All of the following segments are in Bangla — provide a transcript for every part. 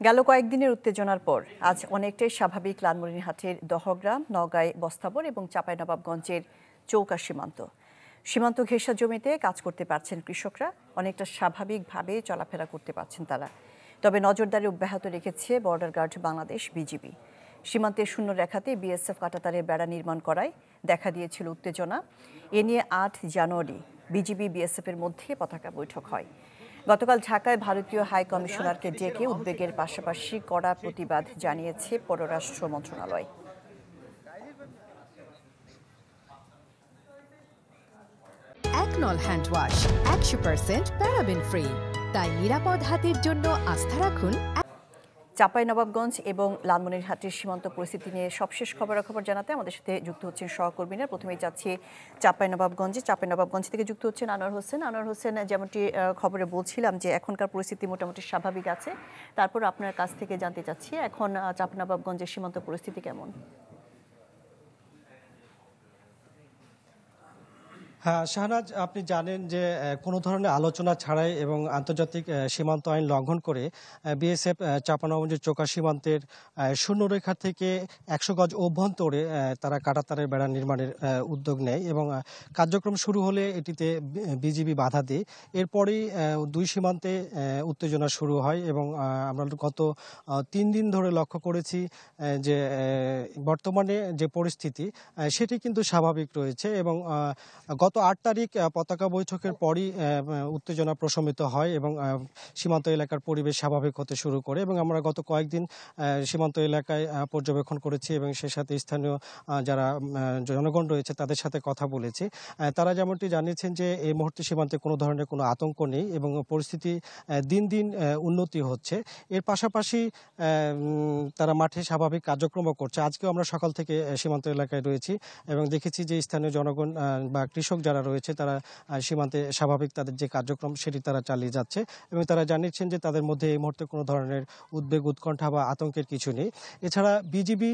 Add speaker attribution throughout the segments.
Speaker 1: গেল কয়েকদিনের উত্তেজনার পর আজ অনেকটাই স্বাভাবিক লালমনিরহাটের দহগ্রাম, নওগাঁয় বস্তাবর এবং চাঁপাইনবাবগঞ্জের চৌকা সীমান্ত ঘেঁষা জমিতে কাজ করতে পারছেন কৃষকরা। অনেকটা স্বাভাবিকভাবে চলাফেরা করতে পারছেন তারা। তবে নজরদারি অব্যাহত রেখেছে বর্ডার গার্ড বাংলাদেশ বিজিবি। সীমান্তের শূন্য রেখাতে বিএসএফ কাঁটাতারের বেড়া নির্মাণ করায় দেখা দিয়েছিল উত্তেজনা। এ নিয়ে ৮ জানুয়ারি বিজিবি বিএসএফের মধ্যে পতাকা বৈঠক হয়। গতকাল ঢাকায় ভারতীয় হাই কমিশনারকে ডেকে উদ্বেগের পাশাপাশি কড়া প্রতিবাদ জানিয়েছে পররাষ্ট্র মন্ত্রণালয়।
Speaker 2: একনল হ্যান্ড ওয়াশ 100% প্যারাবেন ফ্রি, তাই নিরাপদ হাতের জন্য আস্থা রাখুন।
Speaker 1: চাঁপাইনবাবগঞ্জ এবং লালমনিরহাটের সীমান্ত পরিস্থিতি নিয়ে সবশেষ খবরাখবর জানাতে আমাদের সাথে যুক্ত হচ্ছেন সহকর্মীরা। প্রথমেই যাচ্ছি চাঁপাইনবাবগঞ্জ থেকে যুক্ত হচ্ছেন আনোয়ার হোসেন। যেমনটি খবরে বলছিলাম যে এখনকার পরিস্থিতি মোটামুটি স্বাভাবিক আছে, তারপর আপনার কাছ থেকে জানতে চাচ্ছি এখন চাঁপাইনবাবগঞ্জের সীমান্ত পরিস্থিতি কেমন?
Speaker 3: হ্যাঁ শাহনাজ, আপনি জানেন যে কোনো ধরনের আলোচনা ছাড়াই এবং আন্তর্জাতিক সীমান্ত আইন লঙ্ঘন করে বিএসএফ চাঁপাইনবাবগঞ্জের চোকা সীমান্তের শূন্যরেখা থেকে ১০০ গজ অভ্যন্তরে তারা কাঁটাতারের বেড়া নির্মাণের উদ্যোগ নেয় এবং কার্যক্রম শুরু হলে এটিতে বিজিবি বাধা দেয়। এরপরেই দুই সীমান্তে উত্তেজনা শুরু হয় এবং আমরা গত ৩ দিন ধরে লক্ষ্য করেছি যে বর্তমানে যে পরিস্থিতি সেটি কিন্তু স্বাভাবিক রয়েছে এবং গত ৮ তারিখ পতাকা বৈঠকের পরই উত্তেজনা প্রশমিত হয় এবং সীমান্ত এলাকার পরিবেশ স্বাভাবিক হতে শুরু করে এবং আমরা গত কয়েকদিন সীমান্ত এলাকায় পর্যবেক্ষণ করেছি এবং সে সাথে স্থানীয় যারা জনগণ রয়েছে তাদের সাথে কথা বলেছি। তারা যেমনটি জানিয়েছেন যে এই মুহূর্তে সীমান্তে কোনো ধরনের কোনো আতঙ্ক নেই এবং পরিস্থিতি দিন দিন উন্নতি হচ্ছে। এর পাশাপাশি তারা মাঠে স্বাভাবিক কার্যক্রমও করছে। আজকেও আমরা সকাল থেকে সীমান্ত এলাকায় রয়েছি এবং দেখেছি যে স্থানীয় জনগণ বা কৃষক যারা রয়েছে তারা সীমান্তে স্বাভাবিক তাদের যে কার্যক্রম সেটি তারা চালিয়ে যাচ্ছে এবং তারা জানিয়েছেন যে তাদের মধ্যে এই মুহূর্তে কোনো ধরনের উদ্বেগ, উৎকণ্ঠা বা আতঙ্কের কিছু নেই। এছাড়া বিজিবি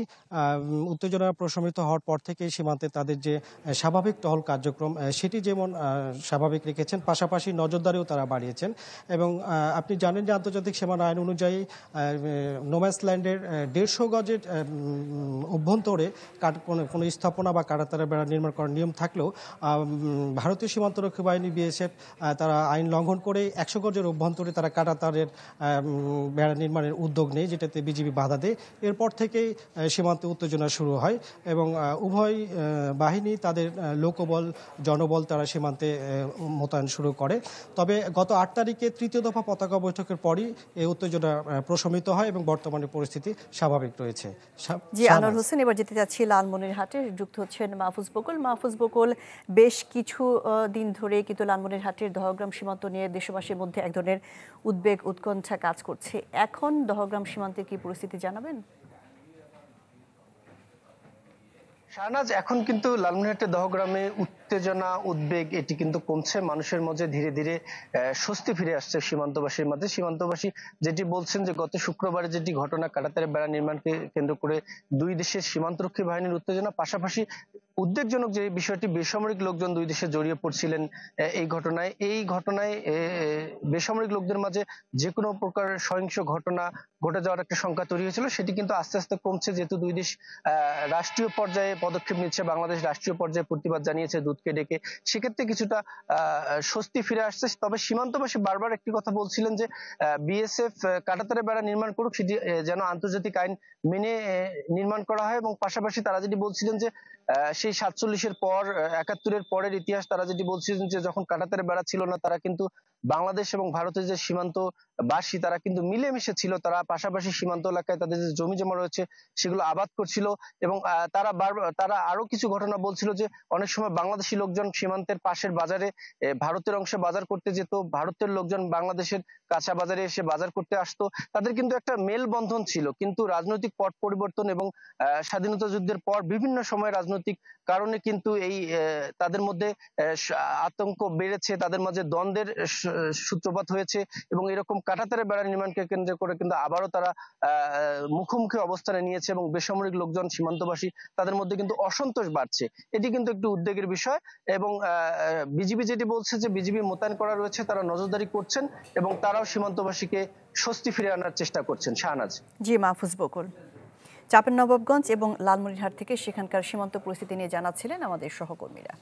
Speaker 3: উত্তেজনা প্রশমিত হওয়ার পর থেকেই সীমান্তে তাদের যে স্বাভাবিক টহল কার্যক্রম সেটি যেমন স্বাভাবিক রেখেছেন, পাশাপাশি নজরদারিও তারা বাড়িয়েছেন এবং আপনি জানেন যে আন্তর্জাতিক সীমানা আইন অনুযায়ী নোম্যান্স ল্যান্ডের ১৫০ গজের অভ্যন্তরে কোনো স্থাপনা বা কাঁটাতারের বেড়া নির্মাণ করার নিয়ম থাকলেও ভারতীয় সীমান্তরক্ষী বাহিনী বিএসএফ তারা আইন লঙ্ঘন করে ১০০ গজের অভ্যন্তরে তারা কাঁটাতারের বেড়া নির্মাণের উদ্যোগ নেয়, যেটাতে বিজিবি বাধা দেয়। এরপর থেকেই সীমান্তে উত্তেজনা শুরু হয় এবং উভয় বাহিনী তাদের লোকবল, জনবল তারা সীমান্তে মোতায়েন শুরু করে। তবে গত ৮ তারিখে তৃতীয় দফা পতাকা বৈঠকের পরই এই উত্তেজনা প্রশমিত হয় এবং বর্তমানে পরিস্থিতি স্বাভাবিক রয়েছে।
Speaker 1: জি আনোয়ার হোসেন, এবার যেতে যাচ্ছি লালমনিরহাটে, যুক্ত হচ্ছেন মাহফুজ বকুল। বেশ কিছু দিন ধরে কিন্তু লালমনিরহাটের দহগ্রাম সীমান্ত নিয়ে দেশবাসীর মধ্যে এক ধরনের উদ্বেগ, উৎকণ্ঠা কাজ করছে। এখন দহগ্রাম সীমান্তে কি পরিস্থিতি জানাবেন?
Speaker 4: শাহনাজ, এখন কিন্তু লালমনিরহাটের দহগ্রামে উত্তেজনা, উদ্বেগ এটি কিন্তু কমছে। মানুষের মধ্যে ধীরে ধীরে স্বস্তি ফিরে আসছে সীমান্তবাসীর মাঝে। সীমান্তবাসী যেটি বলছেন যে গত শুক্রবারে যেটি ঘটনা, কাঁটাতারের বেড়া নির্মাণকে কেন্দ্র করে দুই দেশের সীমান্তরক্ষী বাহিনীর উত্তেজনা, পাশাপাশি উদ্বেগজনক যে বিষয়টি বেসামরিক লোকজন দুই দেশে জড়িয়ে পড়ছিলেন এই ঘটনায় বেসামরিক লোকদের মাঝে যে কোনো প্রকার সহিংস ঘটনা ঘটে যাওয়ার একটা শঙ্কা তৈরি হয়েছিল, সেটি কিন্তু আস্তে আস্তে কমছে। যেহেতু দুই দেশ রাষ্ট্রীয় পর্যায়ে পদক্ষেপ নিচ্ছে, বাংলাদেশ রাষ্ট্রীয় পর্যায়ে প্রতিবাদ জানিয়েছে দূতকে ডেকে, সেক্ষেত্রে কিছুটা স্বস্তি ফিরে আসছে। তবে সীমান্তবাসী বারবার একটি কথা বলছিলেন যে বিএসএফ কাঁটাতারের বেড়া নির্মাণ করুক, সেটি যেন আন্তর্জাতিক আইন মেনে নির্মাণ করা হয় এবং পাশাপাশি তারা যেটি বলছিলেন যে সেই ৪৭-এর পর ৭১-এর পরের ইতিহাস, তারা যেটি বলছিলেন যে যখন কাঁটাতারের বেড়া ছিল না, তারা কিন্তু বাংলাদেশ এবং ভারতের যে সীমান্তবাসী তারা কিন্তু মিলেমিশে ছিল। তারা পাশাপাশি সীমান্ত এলাকায় তাদের যে জমি জমা রয়েছে সেগুলো আবাদ করছিল এবং তারা আরো কিছু ঘটনা বলছিল যে অনেক সময় বাংলাদেশি লোকজন সীমান্তের পাশের বাজারে ভারতের অংশে বাজার করতে যেত, ভারতের লোকজন বাংলাদেশের কাঁচা বাজারে এসে বাজার করতে আসতো। তাদের কিন্তু একটা মেলবন্ধন ছিল। কিন্তু রাজনৈতিক পট পরিবর্তন এবং স্বাধীনতা যুদ্ধের পর বিভিন্ন সময় রাজনৈতিক কারণে কিন্তু এই তাদের মধ্যে আতঙ্ক বেড়েছে, তাদের মাঝে দ্বন্দ্বের সূত্রপাত হয়েছে এবং এরকম কাঁটাতারের বেড়া নির্মাণকে কেন্দ্র করে কিন্তু আবারও তারা মুখোমুখি অবস্থানে নিয়েছে এবং বেসামরিক লোকজন সীমান্তবাসী তাদের মধ্যে কিন্তু অসন্তোষ বাড়ছে। এটি কিন্তু একটু উদ্বেগের বিষয় এবং বিজিবি যেটি বলছে যে বিজিবি মোতায়েন করা রয়েছে, তারা নজরদারি করছেন এবং তারাও সীমান্তবাসীকে স্বস্তি ফিরে আনার চেষ্টা করছেন। শাহনাজ।
Speaker 1: জি মাহফুজ বকুল। চাঁপাইনবাবগঞ্জ এবং লালমনিরহাট থেকে সেখানকার সীমান্ত পরিস্থিতি নিয়ে জানাচ্ছিলেন আমাদের সহকর্মীরা।